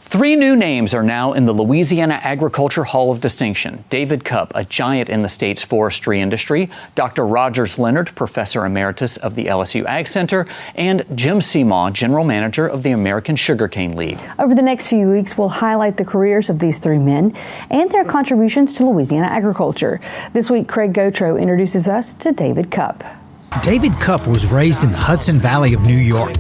Three new names are now in the Louisiana Agriculture Hall of Distinction. David Cupp, a giant in the state's forestry industry, Dr. Rogers Leonard, Professor Emeritus of the LSU Ag Center, and Jim Seamaw, General Manager of the American Sugarcane League. Over the next few weeks, we'll highlight the careers of these three men and their contributions to Louisiana agriculture. This week, Craig Gautreaux introduces us to David Cupp. David Cupp was raised in the Hudson Valley of New York,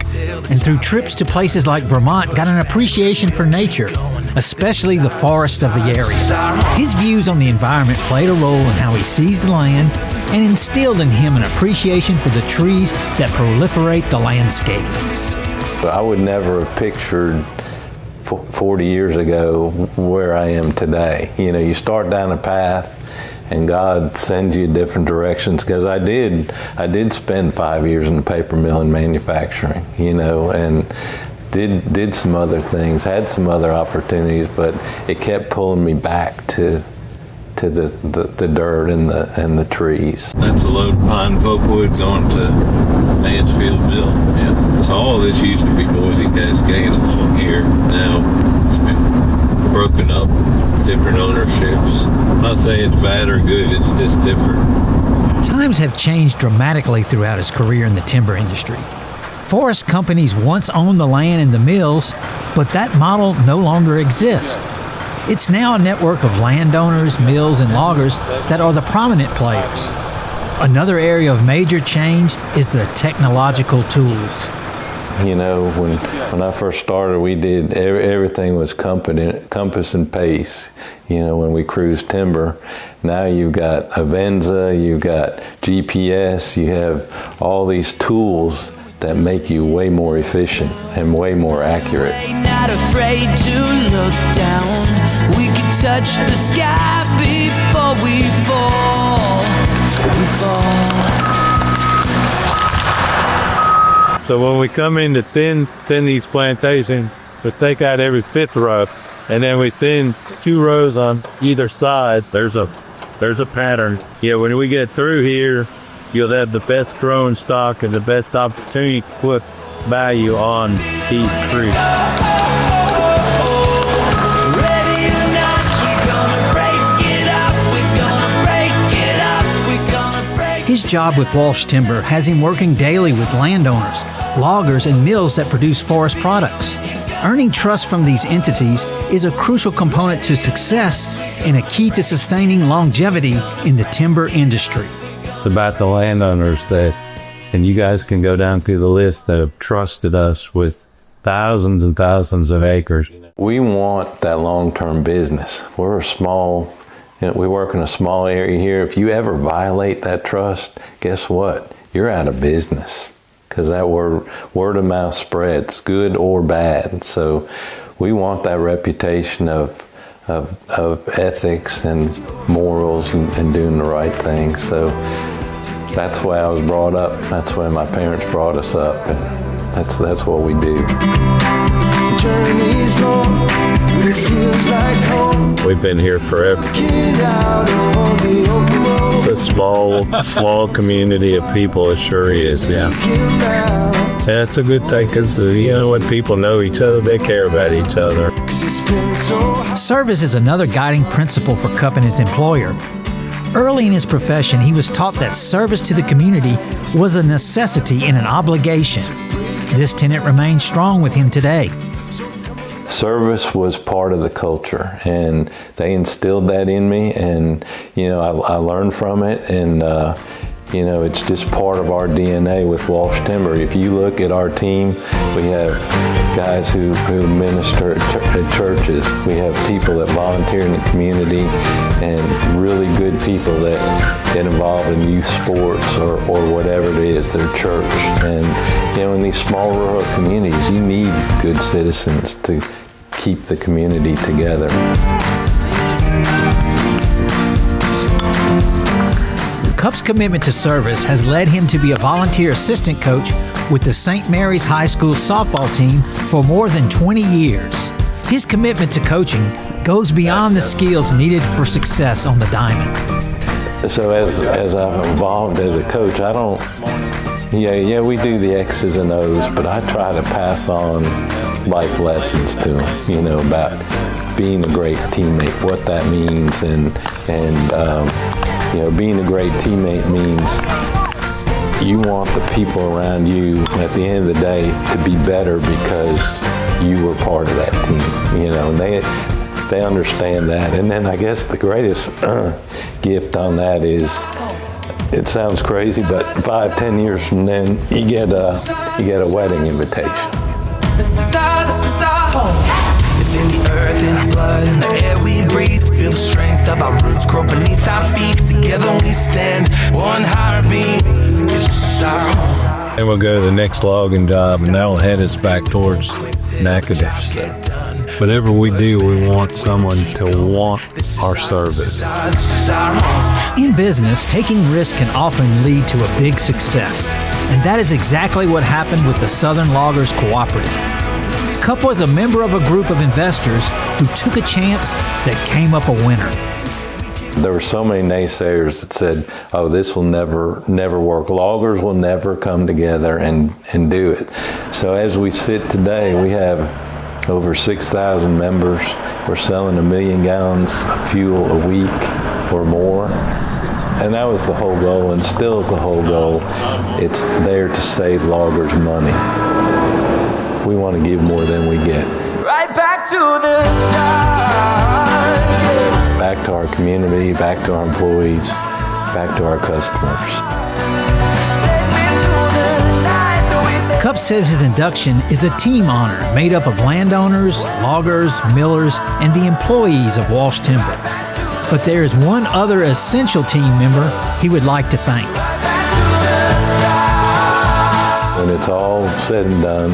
and through trips to places like Vermont got an appreciation for nature, especially the forest of the area. His views on the environment played a role in how he sees the land and instilled in him an appreciation for the trees that proliferate the landscape. I would never have pictured 40 years ago where I am today. You know, you start down a path and God sends you different directions, because I did spend 5 years in the paper mill and manufacturing, you know, and did some other things, had some other opportunities, but it kept pulling me back to the dirt and the trees. That's a load of pine pulpwood going to Mansfield Mill. Yeah. So all this used to be Boise Cascade along here. Now it's been broken up, different ownerships. I'm not saying it's bad or good, it's just different. Times have changed dramatically throughout his career in the timber industry. Forest companies once owned the land and the mills, but that model no longer exists. It's now a network of landowners, mills, and loggers that are the prominent players. Another area of major change is the technological tools. You know, when I first started, we did everything was compass and pace. You know, when we cruised timber, now you've got Avenza, you've got GPS, you have all these tools that make you way more efficient and way more accurate. Not afraid to look down. We can touch the sky before we fall. We fall. So when we come in to thin these plantations, we take out every fifth row, and then we thin 2 rows on either side. There's a pattern. Yeah, when we get through here, you'll have the best growing stock and the best opportunity to put value on these trees. His job with Walsh Timber has him working daily with landowners, loggers, and mills that produce forest products. Earning trust from these entities is a crucial component to success and a key to sustaining longevity in the timber industry. It's about the landowners and you guys can go down through the list that have trusted us with thousands and thousands of acres. We want that long-term business. We work in a small area here. If you ever violate that trust, guess what? You're out of business, because that word of mouth spreads, good or bad. So we want that reputation of ethics and morals and doing the right thing. So that's why I was brought up. That's why my parents brought us up, and that's what we do. Journey's long, but it feels like home. We've been here forever. It's a small community of people, it sure is, yeah. And it's a good thing, because, you know, when people know each other, they care about each other. Service is another guiding principle for Cupp and his employer. Early in his profession, he was taught that service to the community was a necessity and an obligation. This tenet remains strong with him today. Service was part of the culture, and they instilled that in me, and you know, I learned from it, and you know, it's just part of our DNA with Walsh Timber. If you look at our team, we have guys who minister at churches. We have people that volunteer in the community, and really good people that get involved in youth sports or whatever it is, their church. And you know, in these small rural communities, you need good citizens to keep the community together. Cupp's commitment to service has led him to be a volunteer assistant coach with the St. Mary's High School softball team for more than 20 years. His commitment to coaching goes beyond the skills needed for success on the diamond. So as I've evolved as a coach, I don't, we do the X's and O's, but I try to pass on life lessons to them, you know, about being a great teammate, what that means, and you know, being a great teammate means you want the people around you at the end of the day to be better because you were part of that team, you know, and they understand that. And then I guess the greatest gift on that is, it sounds crazy, but 5-10 years from then, you get a wedding invitation. This is our home. It's in the earth, in our blood, in the air we breathe. Feel the strength of our roots grow beneath our feet. Together we stand, one heartbeat. This is our home. And we'll go to the next logging job, and that'll head us back towards Natchitoches. Whatever we do, we want someone to want our service. In business, taking risk can often lead to a big success. And that is exactly what happened with the Southern Loggers Cooperative. Cupp was a member of a group of investors who took a chance that came up a winner. There were so many naysayers that said, oh, this will never work. Loggers will never come together and do it. So as we sit today, we have over 6,000 members. We're selling 1 million gallons of fuel a week or more. And that was the whole goal, and still is the whole goal. It's there to save loggers money. We want to give more than we get. Right back to the start. Back to our community, back to our employees, back to our customers. Cupp says his induction is a team honor made up of landowners, loggers, millers, and the employees of Walsh Timber. But there is one other essential team member he would like to thank. When it's all said and done,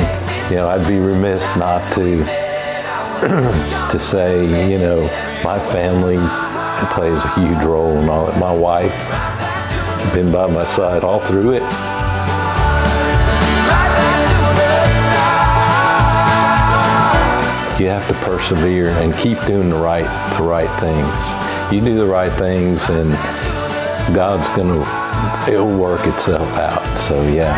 you know, I'd be remiss not to say, you know, my family plays a huge role in all it. My wife, been by my side all through it. You have to persevere and keep doing the right things. You do the right things, and it'll work itself out. So yeah.